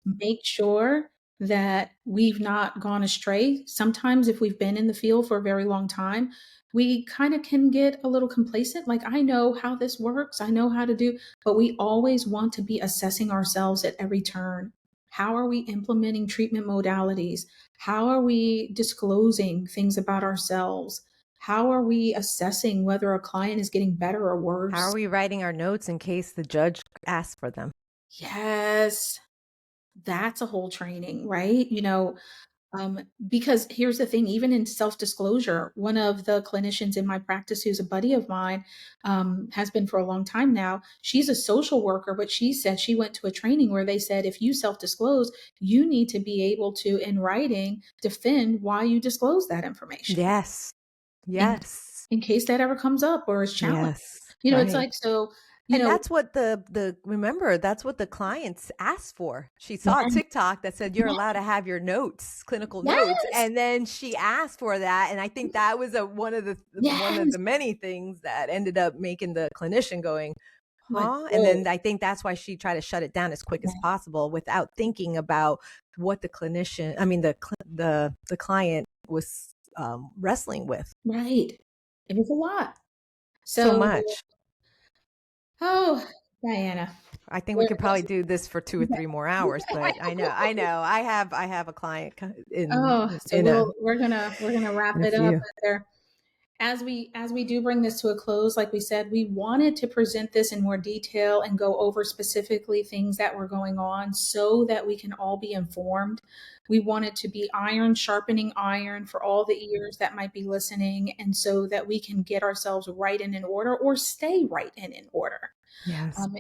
make sure that we've not gone astray. Sometimes if we've been in the field for a very long time, we kind of can get a little complacent, like I know how this works, I know how to do, but we always want to be assessing ourselves at every turn. How are we implementing treatment modalities? How are we disclosing things about ourselves? How are we assessing whether a client is getting better or
how are
worse?
we writing our notes in case the judge asks for them?
Yes, that's a whole training, right? Because here's the thing, even in self-disclosure, one of the clinicians in my practice who's a buddy of mine, has been for a long time now. She's a social worker, but she said she went to a training where they said if you self-disclose, you need to be able to, in writing, defend why you disclose that information
Yes.
in
Yes.
in case that ever comes up or is challenged.
Yes.
It's
Right.
like, so, you
And
know,
that's what remember, that's what the clients asked for. She
yeah,
saw a TikTok that said you're
yeah,
allowed to have your notes, clinical notes,
yes,
and then she asked for that. And I think that was one of
yes,
the many things that ended up making the clinician going,
like,
huh? And
whoa,
then I think that's why she tried to shut it down as quick as
yeah,
possible without thinking about what the clinician, I mean, the client was wrestling with
right. It was a lot.
so
So,
much.
oh, Diana,
I think we
we're,
could probably do this for 2 or
yeah,
3 more hours, but I know. I have a client
oh, so
in
we're gonna wrap
a
it up
few.
there. as we do bring this to a close, like we said, we wanted to present this in more detail and go over specifically things that were going on so that we can all be informed. We wanted to be iron sharpening iron for all the ears that might be listening, and so that we can get ourselves right and in order, or stay right and in order.
Yes.
Um,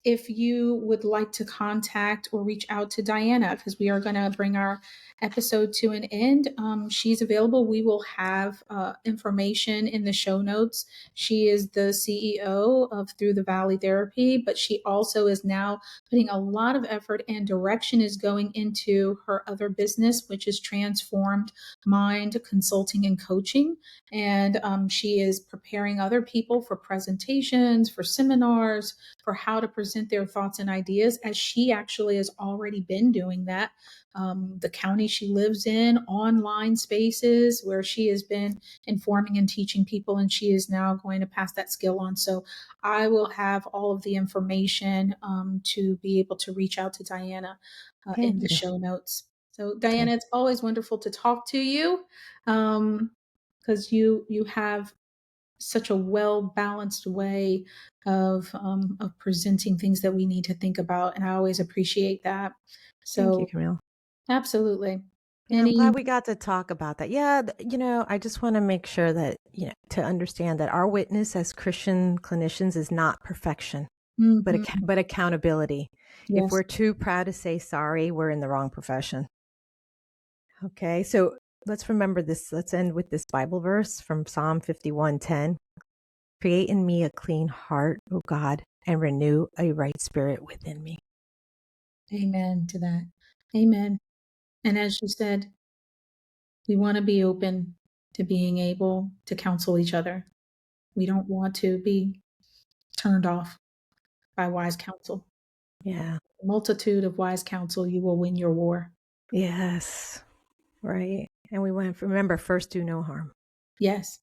if you would like to contact or reach out to Diana, because we are going to bring our episode to an end, she's available. We will have information in the show notes. She is the CEO of Through the Valley Therapy, but she also is now putting a lot of effort and direction is going into her other business, which is Transformed Mind Consulting and Coaching. And she is preparing other people for presentations, for seminars, for how to present their thoughts and ideas, as she actually has already been doing that. The county she lives in, online spaces where she has been informing and teaching people, and she is now going to pass that skill on. So I will have all of the information to be able to reach out to Diana in
Thank
the
you.
show notes. So
Okay.
Diana, it's always wonderful to talk to you, because you have such a well balanced way of presenting things that we need to think about, and I always appreciate that.
Thank you,
So
Camille.
absolutely.
Yeah, I'm
Any
glad we got to talk about that. Yeah, I just want to make sure that, to understand that our witness as Christian clinicians is not perfection, but
Mhm.
but accountability. If
Yes.
we're too proud to say sorry, we're in the wrong profession. Okay, so let's remember this. Let's end with this Bible verse from Psalm 51:10. Create in me a clean heart, O God, and renew a right spirit within me.
Amen to that. Amen. And as you said, we want to be open to being able to counsel each other. We don't want to be turned off by wise counsel.
Yeah.
A multitude of wise counsel, you will win your war.
Yes. Right. And we want to remember, first do no harm.
Yes.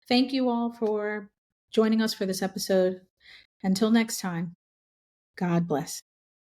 Thank you all for joining us for this episode. Until next time, God bless.